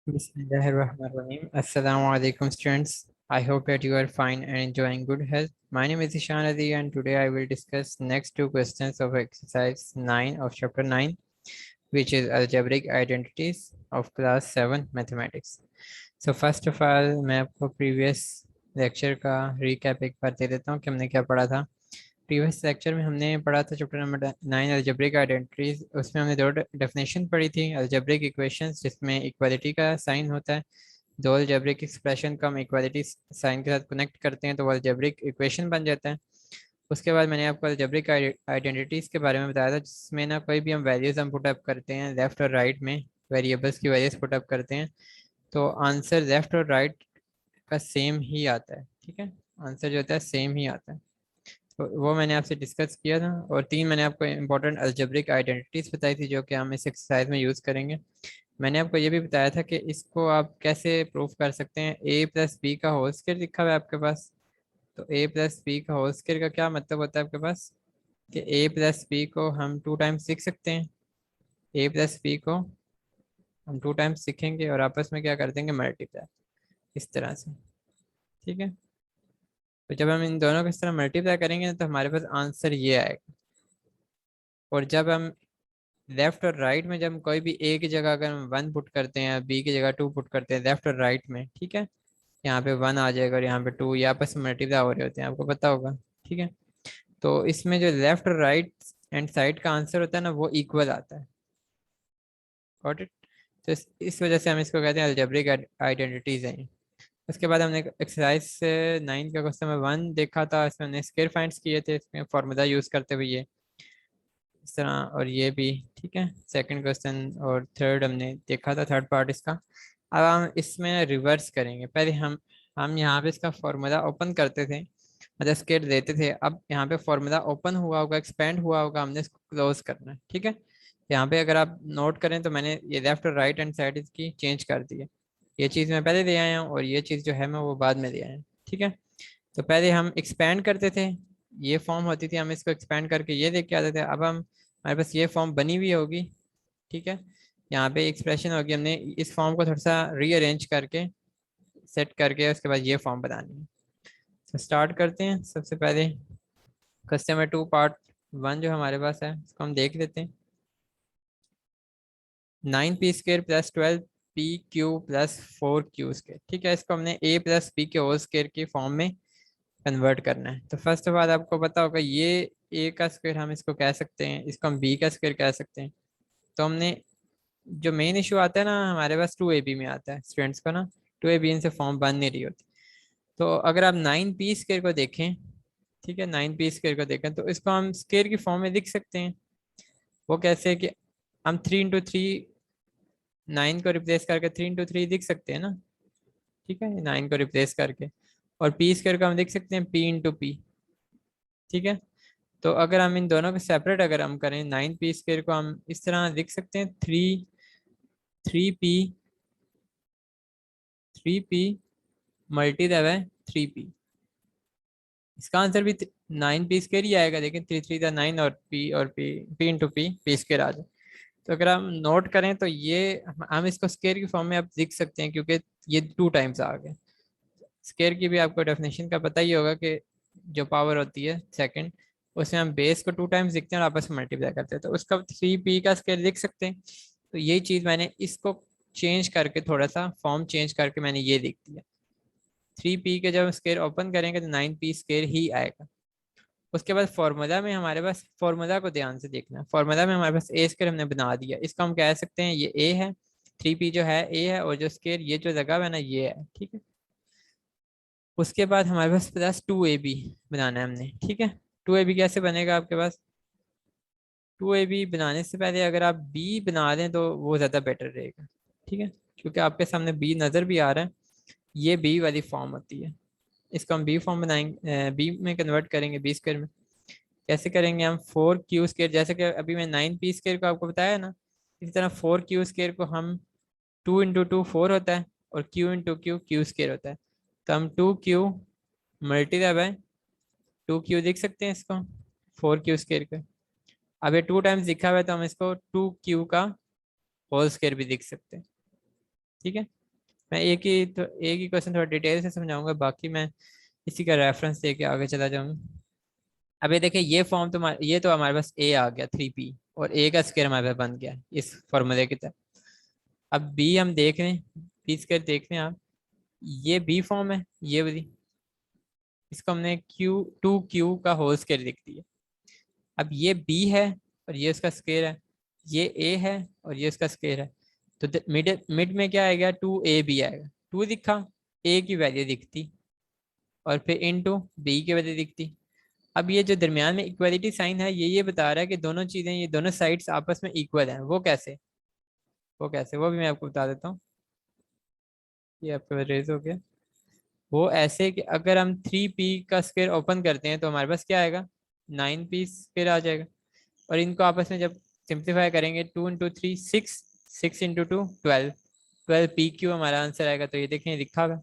Bismillahirrahmanirrahim. Assalamu alaikum students. I hope that you are fine and enjoying good health. My name is Ishan Adi and today I will discuss next two questions of exercise 9 of chapter 9, which is algebraic identities of class 7 mathematics. So first of all मैं आपको previous lecture का recap एक बार दे देता हूँ कि हमने क्या पढ़ा था। प्रीवियस लेक्चर में हमने पढ़ा था चैप्टर नंबर 9 अलजेब्रिक आइडेंटिटीज। उसमें हमने दो डेफिनेशन पढ़ी थी। अलजेब्रिक इक्वेशंस जिसमें इक्वालिटी का साइन होता है, दो अलजेब्रिक एक्सप्रेशन को हम इक्वालिटी साइन के साथ कनेक्ट करते हैं तो वो अलजेब्रिक इक्वेशन बन जाता है। उसके बाद मैंने आपको अलजेब्रिक आइडेंटिटीज के बारे में बताया था जिसमें ना कोई भी हम वैल्यूज हम पुटअप करते हैं लेफ्ट और राइट में, वेरिएबल्स की वैल्यूज पुटअप करते हैं तो आंसर लेफ्ट और राइट का सेम ही आता है। ठीक है, आंसर जो होता है सेम ही आता है। तो वो मैंने आपसे डिस्कस किया था। और तीन मैंने आपको इंपॉर्टेंट अलजेब्रिक आइडेंटिटीज बताई थी जो कि हम इस एक्सरसाइज में यूज़ करेंगे। मैंने आपको ये भी बताया था कि इसको आप कैसे प्रूफ कर सकते हैं। ए प्लस बी का होल स्क्वायर लिखा हुआ है आपके पास, तो ए प्लस बी का होल स्क्वायर का क्या मतलब होता है आपके पास कि ए प्लस बी को हम टू टाइम्स लिख सकते हैं। ए प्लस बी को हम टू टाइम्स लिखेंगे और आपस में क्या कर देंगे, मल्टीप्लाई, इस तरह से। ठीक है, तो जब हम इन दोनों को इस तरह मल्टीप्लाई करेंगे तो हमारे पास आंसर ये आएगा। और जब हम लेफ्ट और राइट में जब हम कोई भी ए की जगह अगर हम वन पुट करते हैं, बी की जगह टू पुट करते हैं लेफ्ट और राइट में, ठीक है, यहाँ पे वन आ जाएगा और यहाँ पे टू, ये आपस में मल्टीप्लाई हो रहे होते हैं, आपको पता होगा। ठीक है, तो इसमें जो लेफ्ट और राइट एंड साइड का आंसर होता है ना वो इक्वल आता है। Got it. तो इस वजह से हम इसको कहते हैं अलजेब्रिक आइडेंटिटीज हैं। उसके बाद हमने एक्सरसाइज 9 का क्वेश्चन नंबर 1 देखा था। इसमें हमने स्क्वायर फाइंड्स किए थे इसमें फॉर्मूला यूज करते हुए ये इस तरह, और ये भी। ठीक है, सेकंड क्वेश्चन और थर्ड हमने देखा था, थर्ड पार्ट इसका। अब हम इसमें रिवर्स करेंगे। पहले हम यहाँ पे इसका फॉर्मूला ओपन करते थे, मतलब स्केल देते थे। अब यहाँ पे फॉर्मूला ओपन हुआ होगा, एक्सपेंड हुआ होगा, हमने इसको क्लोज करना है। ठीक है, यहाँ पे अगर आप नोट करें तो मैंने ये लेफ्ट और राइट हैंड साइड इसकी चेंज कर दी है। ये चीज़ मैं पहले ले आया हूँ और ये चीज़ जो है मैं वो बाद में ले आया हूँ। ठीक है, तो पहले हम एक्सपेंड करते थे, ये फॉर्म होती थी, हम इसको एक्सपेंड करके ये लेके आते थे। अब हम हमारे पास ये फॉर्म बनी हुई होगी। ठीक है, यहाँ पे एक्सप्रेशन होगी, हमने इस फॉर्म को थोड़ा सा रीअरेंज करके सेट करके उसके बाद ये फॉर्म बनानी है। तो स्टार्ट करते हैं। सबसे पहले क्वेश्चन 2 पार्ट 1 जो हमारे पास है इसको हम देख लेते हैं। 9p² plus 12pq plus 4q²। ठीक है, इसको हमने a प्लस b के होल स्क्वायर की फॉर्म में कन्वर्ट करना है। तो फर्स्ट ऑफ ऑल आपको पता होगा ये a का स्क्वायर हम इसको कह सकते हैं, इसको हम b का स्क्वायर कह सकते हैं। तो हमने जो मेन इशू आता है ना हमारे पास 2ab में आता है स्टूडेंट्स को ना, 2ab इनसे फॉर्म बन नहीं रही होती। तो अगर आप 9p² को देखें, ठीक है, 9p² को देखें तो इसको हम स्क्वायर की फॉर्म में लिख सकते हैं। वो कैसे है कि हम 3 × 3, 9 को रिप्लेस करके 3 × 3 लिख सकते हैं ना। ठीक है, 9 को रिप्लेस करके, और p² को हम लिख सकते हैं p × p। ठीक है, तो अगर हम इन दोनों को सेपरेट अगर हम करें, 9p² को हम इस तरह लिख सकते हैं, 3p मल्टीप्लाई बाय 3p। इसका आंसर भी 9p² ही आएगा, लेकिन 3 × 3 = 9 और p × p आ जाए। तो अगर हम नोट करें तो ये हम इसको स्केयर की फॉर्म में आप लिख सकते हैं क्योंकि ये 2 टाइम्स आ गए। स्केयर की भी आपको डेफिनेशन का पता ही होगा कि जो पावर होती है सेकंड, उसमें हम बेस को 2 टाइम्स लिखते हैं और आपस में मल्टीप्लाई करते हैं, तो उसका 3p का स्केयर लिख सकते हैं। तो यही चीज़ मैंने इसको चेंज करके थोड़ा सा फॉर्म चेंज करके मैंने ये लिख दिया। 3p के जब स्केयर ओपन करेंगे तो 9p² ही आएगा। उसके बाद फॉर्मूला में हमारे पास, फॉर्मूला को ध्यान से देखना है, फॉर्मूला में हमारे पास a² हमने बना दिया, इसको हम कह सकते हैं ये a है, 3p जो है a है, और जो स्केयर ये जो लगा हुआ है ना ये है। ठीक है, उसके बाद हमारे पास प्लस 2ab बनाना है हमने। ठीक है, 2ab कैसे बनेगा आपके पास, 2ab बनाने से पहले अगर आप b बना दें तो वो ज़्यादा बेटर रहेगा। ठीक है, क्योंकि आपके सामने b नज़र भी आ रहा है, ये b वाली फॉर्म होती है। इसको हम बी फॉर्म बनाएंगे, बी में कन्वर्ट करेंगे b² में। कैसे करेंगे हम, 4q², जैसे कि अभी मैं 9p² को आपको बताया ना, इसी तरह 4q² को हम 2 × 2 4 होता है और q × q q² होता है। तो हम 2q मल्टीप्लाई बाय 2q लिख सकते हैं इसको, 4q² का। अब ये 2 टाइम्स लिखा हुआ है तो हम इसको 2q का होल स्क्वायर भी लिख सकते हैं। ठीक है, मैं एक ही क्वेश्चन थोड़ा डिटेल से समझाऊंगा, बाकी मैं इसी का रेफरेंस दे के आगे चला जाऊंगा। अब ये देखिए, ये फॉर्म तो ये तो हमारे पास ए आ गया 3p, और ए का स्क्वायर हमारे पास बन गया इस फॉर्मूले की तरह। अब बी हम देख रहे हैं, बी स्क्वायर देख रहे हैं आप, ये बी फॉर्म है ये वाली, इसको हमने Q2Q का होल स्क्वायर लिख दिया। अब ये बी है और ये उसका स्क्वायर है, ये ए है और ये उसका स्क्वायर है, तो मिड मिड में क्या आएगा, 2ab आएगा। 2 दिखा, ए की वैल्यू दिखती, और फिर इनटू बी की वैल्यू दिखती। अब ये जो दरमियान में इक्वलिटी साइन है, ये बता रहा है कि दोनों चीजें, ये दोनों साइड्स आपस में इक्वल हैं। वो कैसे, वो भी मैं आपको बता देता हूँ। ये आपका रेज हो गया। वो ऐसे कि अगर हम 3p का स्क्वायर ओपन करते हैं तो हमारे पास क्या आएगा, 9p स्क्वायर आ जाएगा। और इनको आपस में जब सिंप्लीफाई करेंगे, 2 इंटू 3 6, 6 इंटू 2 12, 12pq हमारा आंसर आएगा। तो ये देखें लिखा हुआ।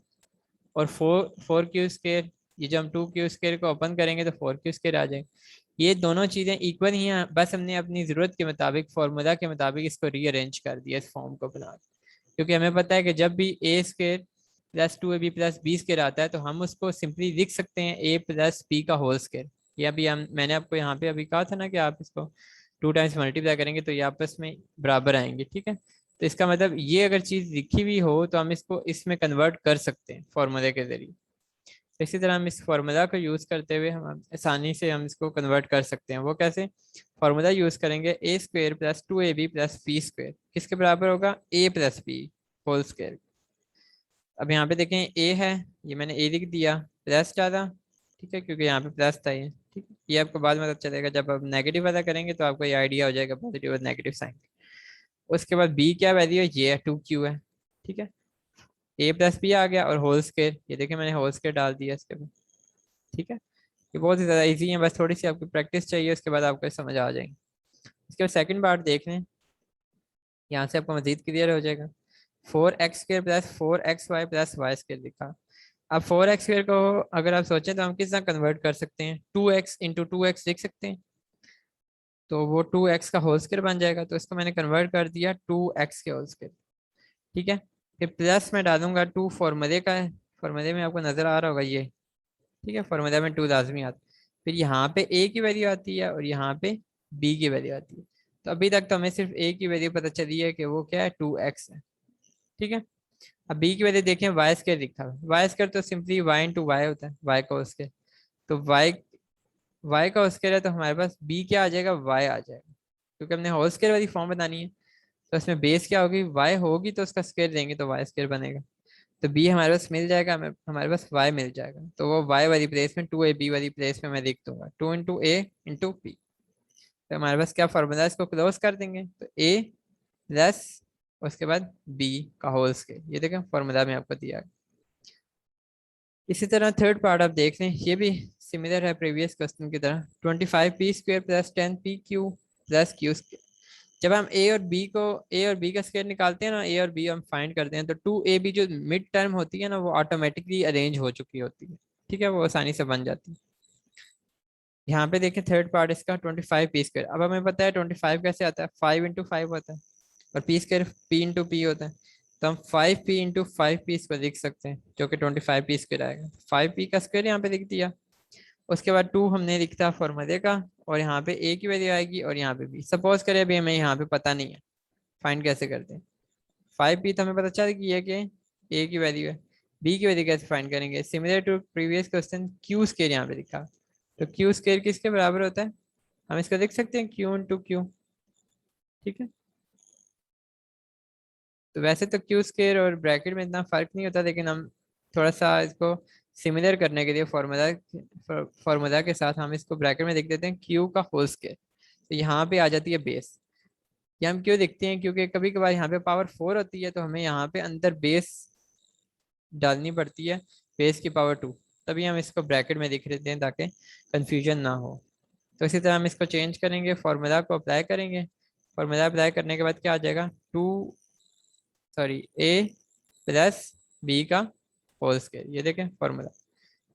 और 4 क्यू स्क्वायर, ये जब हम 2q स्क्वायर को ओपन करेंगे तो 4q स्क्वायर आ जाएगा। ये दोनों चीजें इक्वल ही हैं, बस हमने अपनी जरूरत के मुताबिक, फॉर्मूला के मुताबिक इसको रीअरेंज कर दिया इस फॉर्म को बना के। क्योंकि हमें पता है कि जब भी A square plus 2ab plus B square आता है तो हम उसको सिंपली लिख सकते हैं a प्लस बी का होल स्क्वायर। ये अभी मैंने आपको यहाँ पे अभी कहा था ना कि आप इसको 2 टाइम्स मल्टीप्लाई करेंगे तो ये आपस में बराबर आएंगे, ठीक है। तो इसका मतलब ये अगर चीज लिखी हुई हो तो हम इसको इसमें कन्वर्ट कर सकते हैं फॉर्मूले के जरिए। तो इसी तरह हम इस फॉर्मूला को यूज करते हुए हम आसानी से हम इसको कन्वर्ट कर सकते हैं। वो कैसे, फॉर्मूला यूज करेंगे, A square plus 2ab plus B square किसके बराबर होगा, a plus B whole square. अब यहाँ पे देखें ए है, ये मैंने ए लिख दिया, प्लस डाला, ठीक है, क्योंकि यहाँ पे प्लस था ये, ठीक है। ये आपको बाद में पता चलेगा जब आप नेगेटिव वाला करेंगे तो आपको ये आइडिया हो जाएगा पॉजिटिव और नेगेटिव साइन। उसके बाद बी क्या वैल्यू है, ये है 2q है, ठीक है। ए प्लस बी आ गया और होल स्क्वायर, ये देखिए मैंने होल स्क्वायर डाल दिया इसके बाद, ठीक है। ये बहुत ही ज़्यादा इजी है, बस थोड़ी सी आपको प्रैक्टिस चाहिए, उसके बाद आपको समझ आ जाएंगे। इसके बाद सेकंड पार्ट देख लें, यहाँ से आपको मजीद क्लियर हो जाएगा। 4x² plus 4xy plus Y square लिखा। अब 4x² को अगर आप सोचें तो हम किस तरह कन्वर्ट कर सकते हैं, 2x इंटू 2x लिख सकते हैं, तो वो 2x का होल स्क्वायर बन जाएगा। तो इसको मैंने कन्वर्ट कर दिया 2x के होल स्क्वायर, ठीक है। फिर प्लस में डालूंगा 2 फॉर्मूले का है, फॉर्मूले में आपको नजर आ रहा होगा ये, ठीक है, फॉर्मूला में 2 लाजमी आता है। फिर यहाँ पे a की वैल्यू आती है और यहाँ पे b की वैल्यू आती है। तो अभी तक तो हमें सिर्फ a की वैल्यू पता चली है कि वो क्या है, 2x है, ठीक है। अब b की वैल्यू देखें, वाई स्क्वायर लिखा है, वाई स्क्वायर तो सिंपली y इंटू वाई होता है, y का स्क्वायर। तो y का स्क्वायर है तो हमारे पास b क्या आ जाएगा, y आ जाएगा, क्योंकि हमने होल स्क्वायर वाली फॉर्म बनानी है। तो इसमें बेस क्या होगी, y होगी तो उसका स्क्वायर लेंगे तो y स्क्वायर बनेगा। तो b हमारे पास मिल जाएगा, हमें हमारे पास y मिल जाएगा, तो वो y वाली प्लेस में 2ab वाली प्लेस में मैं लिख दूंगा 2 इंटू ए इंटू पी। तो हमारे पास क्या फॉर्मूला है, इसको क्लोज कर देंगे तो a प्लस उसके बाद b का होल स्क्वायर, ये देखें फॉर्मूला में आपको दिया है। इसी तरह थर्ड पार्ट आप देख लें, ये भी सिमिलर है प्रीवियस क्वेश्चन की तरह, 25p square plus 10pq plus q square. जब हम ए और बी का स्क्वायर निकालते हैं ना, ए और बी हम फाइंड करते हैं, तो 2ab जो मिड टर्म होती है ना वो ऑटोमेटिकली अरेंज हो चुकी होती है, ठीक है, वो आसानी से बन जाती है। यहाँ पे देखें थर्ड पार्ट इसका 25p स्क्वायर। अब हमें पता है 25 कैसे आता है, 5 इंटू 5 होता है, और P square p into P होता है। तो हम 5p इंटू 5p इसको लिख सकते हैं, जो कि 25p स्क्वायर आएगा। 5p का स्क्वायर यहाँ पे लिख दिया, उसके बाद 2 हमने लिखता फॉर्मूले का, और यहाँ पे a की वैल्यू आएगी और यहाँ पे b। सपोज करें अभी हमें यहाँ पे पता नहीं है, फाइंड कैसे करते हैं, 5p तो हमें पता चल गया कि a की वैल्यू है, b की वैल्यू कैसे फाइंड करेंगे, similar to previous question q square यहाँ पे लिखा। तो q स्क्वायर किसके बराबर होता है, हम इसको लिख सकते हैं q इंटू क्यू, ठीक है। तो वैसे तो क्यू स्क्वायर और ब्रैकेट में इतना फर्क नहीं होता, लेकिन हम थोड़ा सा इसको सिमिलर करने के लिए फॉर्मूला के साथ हम इसको ब्रैकेट में लिख देते हैं क्यू का होल स्क्वायर। तो यहाँ पे आ जाती है बेस। ये हम क्यों लिखते हैं, क्योंकि कभी कभार यहाँ पे पावर 4 होती है तो हमें यहाँ पे अंदर बेस डालनी पड़ती है, बेस की पावर 2, तभी हम इसको ब्रैकेट में लिख देते हैं ताकि कंफ्यूजन ना हो। तो इसी तरह हम इसको चेंज करेंगे, फॉर्मूला को अप्लाई करेंगे, फॉर्मूला अप्लाई करने के बाद क्या आ जाएगा, ए प्लस बी का होल स्क्वायर, ये देखें फॉर्मूला।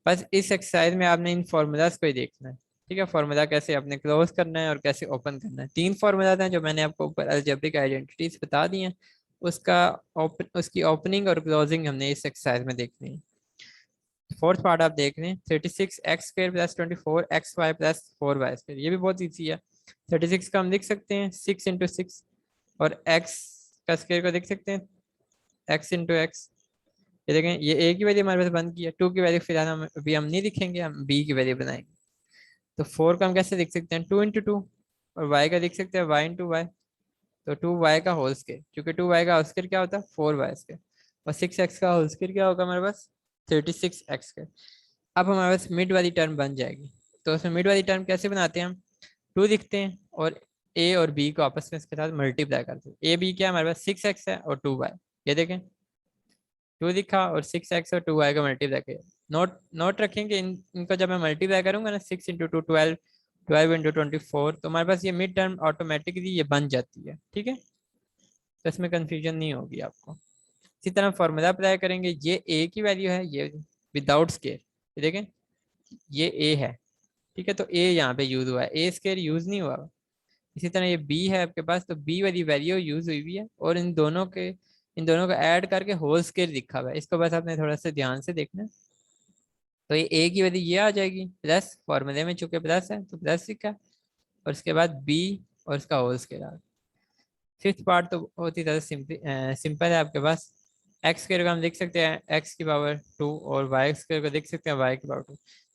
बस इस एक्सरसाइज में आपने इन फॉर्मूलाज को ही देखना है, ठीक है। फॉर्मूला कैसे आपने क्लोज करना है और कैसे ओपन करना है, 3 फॉर्मूलाज हैं जो मैंने आपको ऊपर अलजेब्रिक आइडेंटिटीज बता दी हैं, उसकी ओपनिंग और क्लोजिंग हमने इस एक्सरसाइज में देखनी है। फोर्थ पार्ट आप देख रहे हैं 36x² plus 24xy plus 4y²। ये भी बहुत ईजी है। 36 का हम लिख सकते हैं 6 × 6 और x का स्क्वायर को देख सकते हैं x × x। ये देखें ये a की वैल्यू हमारे पास बन गई है। 2 की वैल्यू फिलहाल हम अभी हम नहीं लिखेंगे, हम b की वैल्यू बनाएंगे। तो 4 का हम कैसे लिख सकते हैं 2 × 2 और y का लिख सकते हैं y × y। तो 2y का होल स्क्वायर, क्योंकि 2y का होल स्क्वायर क्या होता है 4y² और 6x का होल स्क्वायर क्या होगा हमारे पास 36x²। अब हमारे पास मिड वाली टर्म बन जाएगी। तो उसमें मिड वाली टर्म कैसे बनाते हैं हम 2 लिखते हैं और a और b को आपस में इसके साथ मल्टीप्लाई करते हैं। a b क्या हमारे पास 6x है और 2y। ये देखें 2 लिखा और 6x और 2y का मल्टीप्लाई किया। नोट नोट रखेंगे इनको जब मैं मल्टीप्लाई करूंगा ना 6 × 2 12, 12 × 24, तो हमारे पास ये मिड टर्म ऑटोमेटिकली ये बन जाती है। ठीक है, तो इसमें कंफ्यूजन नहीं होगी आपको। इसी तरह फॉर्मूला अप्लाई करेंगे। ये a की वैल्यू है, ये विदाउट स्केयर, ये देखें ये a है। ठीक है, तो a यहाँ पे यूज हुआ है, a स्केयर यूज नहीं हुआ। इसी तरह ये b है आपके पास, तो b वाली वैल्यू यूज हुई हुई है और इन दोनों को ऐड करके होल स्केयर लिखा हुआ है। इसको बस आपने थोड़ा सा ध्यान से देखना है। तो ये a की वैल्यू ये आ जाएगी प्लस, फॉर्मूले में चूंकि प्लस है तो प्लस लिखा, और उसके बाद b और इसका होल स्केयर आ गया। फिफ्थ पार्ट तो बहुत ही ज़्यादा सिंपल है आपके पास। एक्स स्क्वायर को हम लिख सकते हैं x⁻², और वाई स्क्वायर को लिख सकते हैं y⁻²।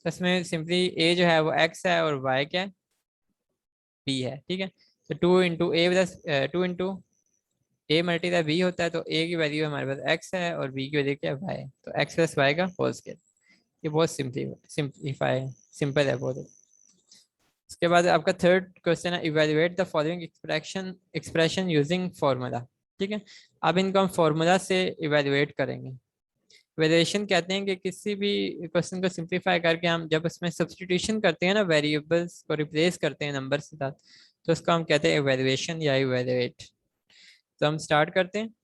तो इसमें सिंपली a जो है वो x है और y क्या है b है। ठीक है, तो 2 × a plus 2 × a multiply b होता है, तो a की वैल्यू हमारे पास x है और b की वैल्यू क्या है y है, तो x + y का होल स्क्वायर। ये बहुत सिंपल है बहुत। उसके बाद आपका थर्ड क्वेश्चन है evaluate the following expression using formula. ठीक है, अब इनको हम फार्मूला से इवेल्युएट करेंगे। इवेल्युएशन कहते हैं कि किसी भी क्वेश्चन को सिंप्लीफाई करके हम जब उसमें सब्सटीट्यूशन करते हैं ना, वेरिएबल्स को रिप्लेस करते हैं नंबर के साथ, तो उसको हम कहते हैं इवेल्युएशन या इवेल्युएट। तो हम स्टार्ट करते हैं।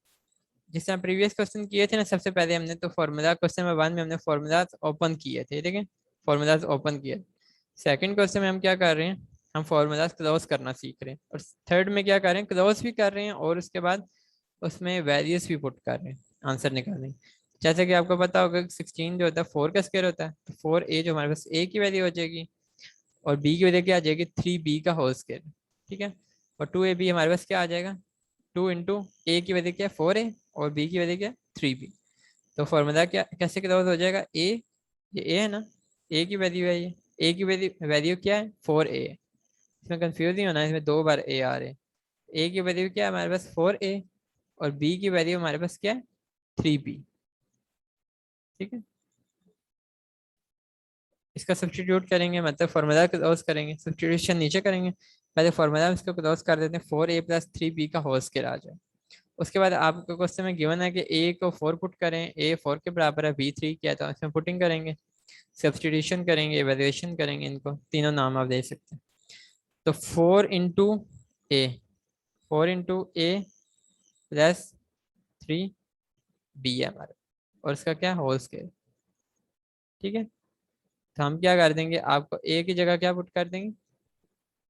जिस तरह प्रीवियस क्वेश्चन किए थे ना, सबसे पहले हमने तो फार्मूला क्वेश्चन नंबर 1 में हमने फार्मूलाज ओपन किए थे। ठीक है, फार्मूलाज ओपन किए। सेकंड क्वेश्चन में हम क्या कर रहे हैं, हम फार्मूलाज क्लोज करना सीख रहे हैं। और थर्ड में क्या कर रहे हैं, क्लोज भी कर रहे हैं और उसके बाद उसमें वैल्यूज भी पुट कर रहे हैं आंसर निकालने। जैसे कि आपको पता होगा 16 जो होता है 4 का स्क्वायर होता है, तो 4a जो हमारे पास a की वैल्यू हो जाएगी और b की वैल्यू क्या आ जाएगी 3b का होल स्क्वायर। ठीक है, और 2ab हमारे पास क्या आ जाएगा 2 × a की वैल्यू क्या है 4a और b की वैल्यू क्या है 3b। तो फॉर्मूला क्या कैसे क्लोज हो जाएगा ये a है ना, a की वैल्यू है, ये a की वैल्यू क्या है 4a है। इसमें कंफ्यूज नहीं होना है, इसमें 2 बार a आ रहे हैं। a की वैल्यू क्या है हमारे पास 4a और b की वैल्यू हमारे पास क्या है 3b। ठीक है, इसका सब्स्टिट्यूट करेंगे, मतलब फॉर्मूला क्लोज करेंगे, सब्स्टिट्यूशन नीचे करेंगे। पहले फॉर्मूला में इसको क्लोज कर देते हैं 4a + 3b का होल स्क्वायर आ जाए। उसके बाद आपको क्वेश्चन में गिवन है कि a को 4 पुट करें, a 4 के बराबर है, b 3 किया, तो इसमें पुटिंग करेंगे, सब्स्टिट्यूशन करेंगे, इवैल्यूएशन करेंगे। इनको तीनों नाम आप दे सकते हैं। तो 4 × a + 3b है हमारा, और इसका क्या होल स्क्वायर। ठीक है, तो हम क्या कर देंगे, आपको a की जगह क्या पुट कर देंगे,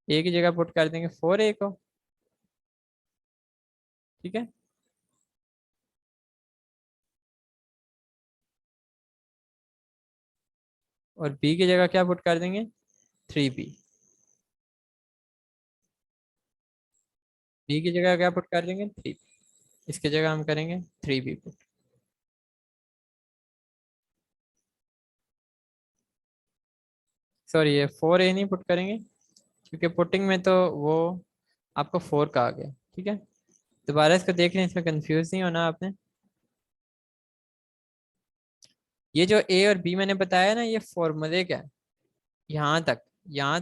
a की जगह पुट कर देंगे 4a को। ठीक है, और b की जगह क्या पुट कर देंगे 3b। b की जगह क्या पुट कर देंगे 3, इसकी जगह हम करेंगे 3b पुट। सॉरी, ये 4a नहीं पुट करेंगे, क्योंकि पुटिंग में तो वो आपको 4 का आ गया। ठीक है, दोबारा इसको देख लें, इसमें कंफ्यूज नहीं होना आपने। ये जो a और b मैंने बताया ना, ये फॉर्मूले का है। यहाँ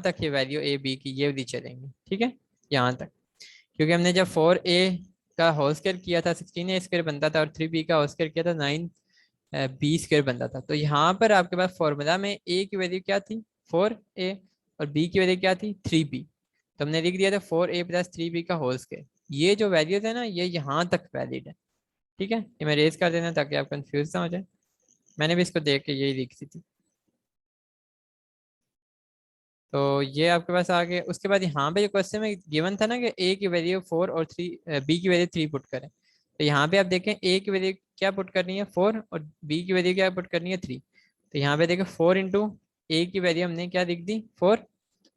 तक ये वैल्यू a b की ये वाली चलेंगी। ठीक है, यहाँ तक, क्योंकि हमने जब 4a का होल स्क्वायर किया था 16a स्क्वायर बनता था और 3b का होल स्क्वायर किया था 9b स्क्वायर बनता था। तो यहाँ पर आपके पास फॉर्मूला में a की वैल्यू क्या थी 4a और b की वैल्यू क्या थी 3b। तो हमने लिख दिया था 4a + 3b का होल स्क्वायर। ये जो वैल्यूज है ना, ये यहाँ तक वैलिड है। ठीक है, ये मैं रेज कर देना ताकि आप कंफ्यूज ना हो जाए। मैंने भी इसको देख के यही लिखी थी। तो ये आपके पास आ गए। उसके बाद यहाँ पे जो क्वेश्चन में गिवन था ना कि a की वैल्यू 4 और 3 b की वैल्यू 3 पुट करें, तो यहाँ पे आप देखें ए की वैल्यू क्या पुट करनी है 4 और बी की वैल्यू क्या पुट करनी है 3। तो यहाँ पे देखें 4 इंटू ए की वैल्यू हमने क्या लिख दी 4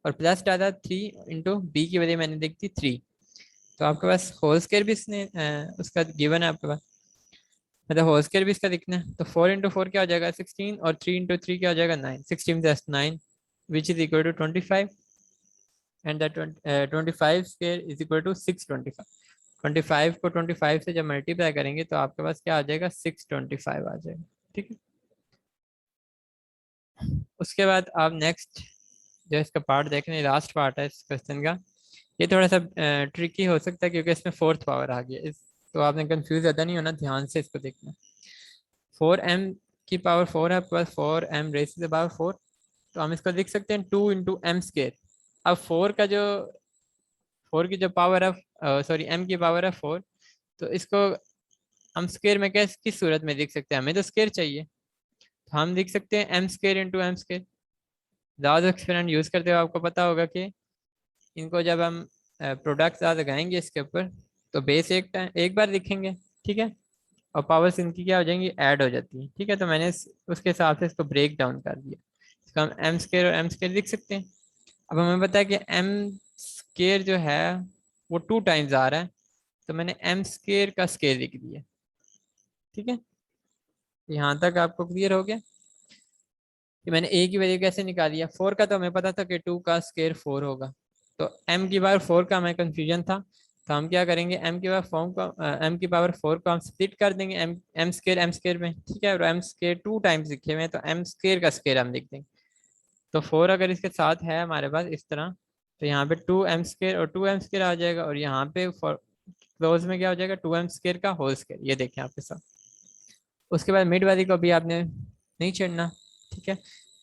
और प्लस डाला 3 इंटू बी की वैल्यू मैंने लिख दी 3। तो आपके पास होल स्क्वायर भी इसने उसका गिवन है आपके पास, मतलब होल स्क्वायर भी इसका लिखना है। तो 4 इंटू 4 क्या हो जाएगा 16 और 3 इंटू 3 क्या हो जाएगा 9, 16 plus 9 which is equal to 25 and that 25 square is equal to 625। 25 को 25 से जब मल्टीप्लाई करेंगे तो आपके पास क्या आ जाएगा 625 आ जाएगा। ठीक है, उसके बाद आप नेक्स्ट जो इसका पार्ट देख रहे हैं, लास्ट पार्ट है इस क्वेश्चन का। ये थोड़ा सा ट्रिकी हो सकता है क्योंकि इसमें फोर्थ पावर आ गया इस, तो आपने कंफ्यूज ज़्यादा नहीं होना, ध्यान से इसको देखना। 4m की पावर 4 है आपके पास, 4m raise to the power 4। तो हम इसको लिख सकते हैं 2 इंटू एम स्केयर। अब 4 का जो 4 की जो पावर है, सॉरी m की पावर है 4, तो इसको हम स्केयर में कैसे किस सूरत में लिख सकते हैं, हमें तो स्केयर चाहिए। तो हम लिख सकते हैं M square into M square. ज़्यादा एक्सपेरिमेंट यूज़ करते हुए आपको पता होगा कि इनको जब हम प्रोडक्ट ज़्यादा लगाएंगे इसके ऊपर तो बेस एक बार लिखेंगे, ठीक है, और पावर्स इनकी क्या हो जाएंगी ऐड हो जाती है। ठीक है, तो मैंने उसके हिसाब से इसको ब्रेक डाउन कर दिया। इसको हम एम स्केयर और एम स्केयर लिख सकते हैं। अब हमें पता है कि एम स्केयर जो है वो 2 टाइम्स आ रहा है, तो मैंने एम स्केयर का स्केयर लिख दिया। ठीक है, यहाँ तक आपको क्लियर हो गया कि मैंने ए की वैल्यू कैसे निकाली है। 4 का तो हमें पता था कि 2 का स्केयर 4 होगा, तो एम की पावर 4 का हमें कंफ्यूजन था, तो हम क्या करेंगे एम की पावर फॉर्म को एम की पावर 4 को हम स्प्लिट कर देंगे एम स्केयर में। ठीक है, और एम स्केयर 2 टाइम्स लिखे हुए हैं तो एम स्केयर का स्केयर हम लिख देंगे। तो 4 अगर इसके साथ है हमारे पास इस तरह, तो यहाँ पे 2m स्केयर और 2m स्केयर आ जाएगा, और यहाँ पे क्लोज में क्या हो जाएगा 2m स्केयर का होल स्केयर, ये देखें आपके साथ। उसके बाद मिड वाली को भी आपने नहीं छेड़ना। ठीक है,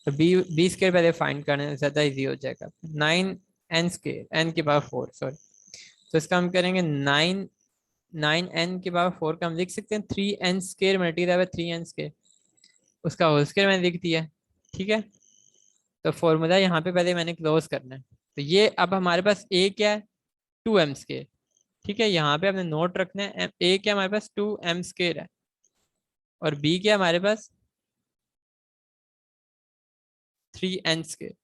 तो बी स्केयर पहले फाइंड करने ज़्यादा इजी हो जाएगा। 9n स्केयर n की पावर 4 सॉरी, तो इसका हम करेंगे 9n की पावर 4 का हम लिख सकते हैं 3n square multiply by 3n square, उसका होल स्केयर मैंने लिख दिया है। ठीक है, तो फॉर्मूला यहाँ पे पहले मैंने क्लोज करना है। तो ये अब हमारे पास ए क्या है 2m स्केयर। ठीक है, यहाँ पे आपने नोट रखना है ए क्या हमारे पास 2m स्केयर है, और बी क्या हमारे पास 3n स्केयर।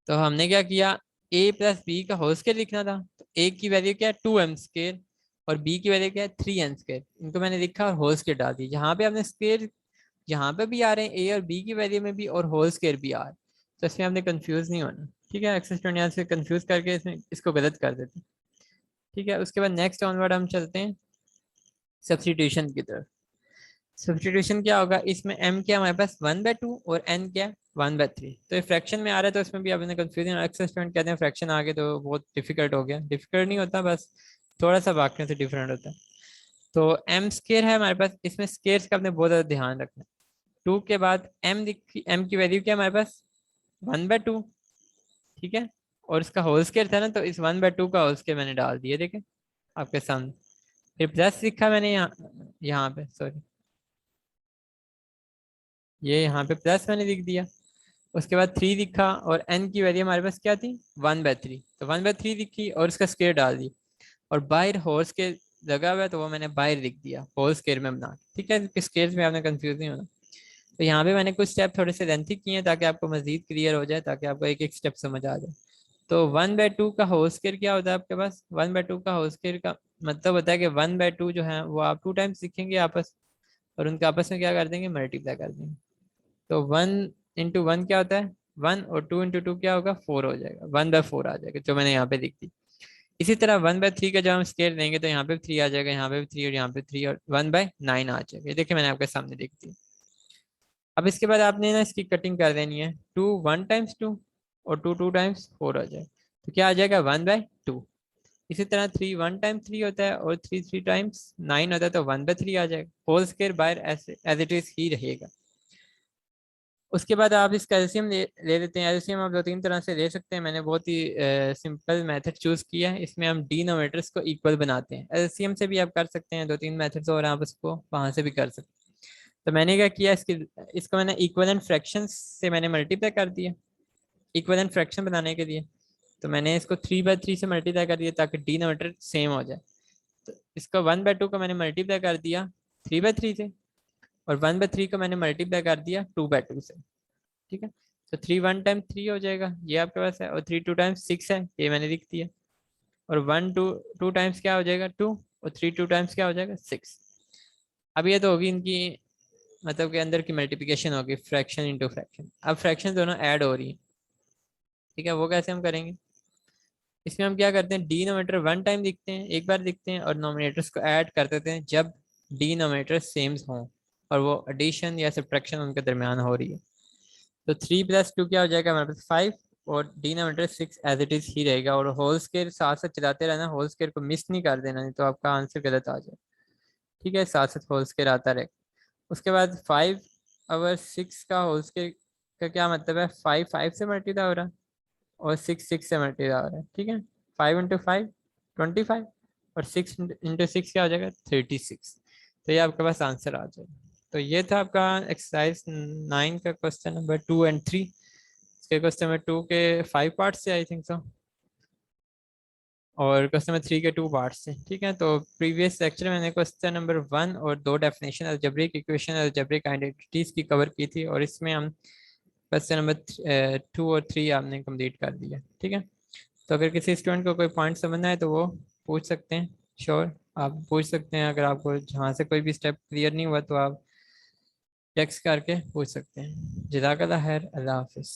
तो हमने क्या किया ए प्लस बी का होल स्केयर लिखना था, तो ए की वैल्यू क्या है 2m स्केयर और बी की वैल्यू क्या है 3n स्केयर, इनको मैंने लिखा और होल स्केयर डाल दी। यहाँ पे आपने स्केयर यहाँ पे भी आ रहे हैं ए और बी की वैल्यू में भी, और होल स्केयर भी आ रहा है, तो इसमें आपने कंफ्यूज नहीं होना। ठीक है, एक्सेस स्टूडेंट यहाँ से कंफ्यूज करके इसमें इसको गलत कर देते हैं। ठीक है, उसके बाद नेक्स्ट ऑनवर्ड हम चलते हैं सब्सटीट्यूशन की तरफ। सब्सटीट्यूशन क्या होगा, इसमें m क्या हमारे पास 1/2 और n क्या 1/3। तो ये फ्रैक्शन में आ रहा है, तो इसमें भी आपने कंफ्यूजन, एक्सेस स्टूडेंट कहते हैं फ्रैक्शन आ गए तो बहुत डिफिकल्ट हो गया। डिफिकल्ट नहीं होता, बस थोड़ा सा बाकियों से डिफरेंट होता है। तो m स्केयर है हमारे पास, इसमें स्केयर्स का आपने बहुत ज़्यादा ध्यान रखना है। 2 के बाद m की वैल्यू क्या हमारे पास 1/2। ठीक है, और इसका होल स्केयर था ना, तो इस 1/2 का होल स्केयर मैंने डाल दिया, देखें आपके सामने। फिर प्लस लिखा मैंने यहाँ पे सॉरी, ये यहाँ पे प्लस मैंने लिख दिया। उसके बाद 3 लिखा, और n की वैल्यू हमारे पास क्या थी 1/3, तो 1/3 लिखी और इसका स्केयर डाल दी, और बाहर होल स्केयर लगा हुआ है तो वो मैंने बाहर लिख दिया होल स्केयर में बना के। ठीक है, स्केयर में आपने कंफ्यूज नहीं होना। तो यहाँ पे मैंने कुछ स्टेप थोड़े से लेंथी किए हैं ताकि आपको मजीद क्लियर हो जाए, ताकि आपको एक एक स्टेप समझ आ जाए। तो 1/2 का होल स्केयर क्या होता है आपके पास, 1/2 का होल स्केयर का मतलब होता है कि 1/2 जो है वो आप 2 टाइम्स लिखेंगे आपस, और उनके आपस में क्या कर देंगे मल्टीप्लाई कर देंगे। तो 1 इंटू 1 क्या होता है 1, और 2 इंटू 2 क्या होगा 4 हो जाएगा, 1/4 आ जाएगा जो मैंने यहाँ पे लिख दी। इसी तरह 1/3 का जब हम स्केयर देंगे तो यहाँ पे 3 आ जाएगा, यहाँ पे भी 3 और यहाँ पे 3, और 1/9 आ जाएगा। ये देखिए मैंने आपके सामने लिख दी। अब इसके बाद आपने ना इसकी कटिंग कर देनी है, 2 1 टाइम्स 2 और 2 2 टाइम्स 4 आ जाएगा, तो क्या आ जाएगा 1/2। इसी तरह 3 1 टाइम्स 3 होता है, और 3 3 टाइम्स 9 होता है, तो 1/3 आ जाएगा। होल स्केयर बाहर ऐसे एज इट इज ही रहेगा। उसके बाद आप इस कैल्शियम ले लेते हैं। कैल्शियम आप 2 3 तरह से ले सकते हैं, मैंने बहुत ही सिंपल मेथड चूज किया है। इसमें हम डिनोमिनेटर्स को इक्वल बनाते हैं, एलसीएम से भी आप कर सकते हैं, 2 3 मेथड्स और आप उसको वहां से भी कर सकते हैं। तो मैंने क्या किया इसको मैंने इक्वलेंट फ्रैक्शन से मैंने मल्टीप्लाई कर दिया इक्वलेंट फ्रैक्शन बनाने के लिए। तो मैंने इसको 3/3 से मल्टीप्लाई कर दिया ताकि डिनोमिनेटर सेम हो जाए। तो इसका 1/2 को मैंने मल्टीप्लाई कर दिया 3/3 से, और 1/3 को मैंने मल्टीप्लाई कर दिया 2/2 से। ठीक है, तो 3 1 टाइम 3 हो जाएगा, ये आपके पास है, और 3 2 टाइम्स 6 है, ये मैंने लिख दिया। और 1 2 2 टाइम्स क्या हो जाएगा 2, और 3 2 टाइम्स क्या हो जाएगा 6। अब ये तो होगी इनकी मतलब के अंदर की मल्टीप्लिकेशन होगी, फ्रैक्शन इंटू फ्रैक्शन। अब फ्रैक्शन दोनों ऐड हो रही है। ठीक है, वो कैसे हम करेंगे? इसमें हम क्या करते हैं, डिनोमिनेटर 1 टाइम लिखते हैं, एक बार लिखते हैं, और नोमिनेटर्स को ऐड कर देते हैं जब डिनोमिनेटर सेम हों और वो एडिशन या सब्ट्रैक्शन उनके दरमियान हो रही है। तो 3 + 2 क्या हो जाएगा हमारे पास 5, और डिनोमिनेटर 6 एज इट इज ही रहेगा, और होल स्केयर साथ साथ चलाते रहना, होल स्केयर को मिस नहीं कर देना, नहीं तो आपका आंसर गलत आ जाए। ठीक है, साथ साथ होल स्केयर आता रहेगा। उसके बाद 5/6 का होल स्केयर का क्या मतलब है, 5 5 से मल्टीप्लाई हो रहा है, और 6 6 से मल्टीप्लाई हो रहा है। ठीक है, 5 × 5 25, और 6 × 6 क्या हो जाएगा 36। तो ये आपके पास आंसर आ जाएगा। तो ये था आपका एक्सरसाइज 9 का क्वेश्चन नंबर 2 और 3। इसके क्वेश्चन नंबर 2 के 5 पार्ट्स से आई थिंक सो, और क्वेश्चन नंबर 3 के 2 पार्ट्स से। ठीक है, तो प्रीवियस लेक्चर में मैंने क्वेश्चन नंबर 1 और 2 definition algebraic equation algebraic identities की कवर की थी, और इसमें हम क्वेश्चन नंबर 2 और 3 आपने कंप्लीट कर दिया। ठीक है, तो अगर किसी स्टूडेंट को कोई पॉइंट समझना है तो वो पूछ सकते हैं। श्योर, आप पूछ सकते हैं। अगर आपको जहाँ से कोई भी स्टेप क्लियर नहीं हुआ तो आप टेक्स्ट करके पूछ सकते हैं। जज़ाकल्लाह खैर, अल्लाह हाफिज़।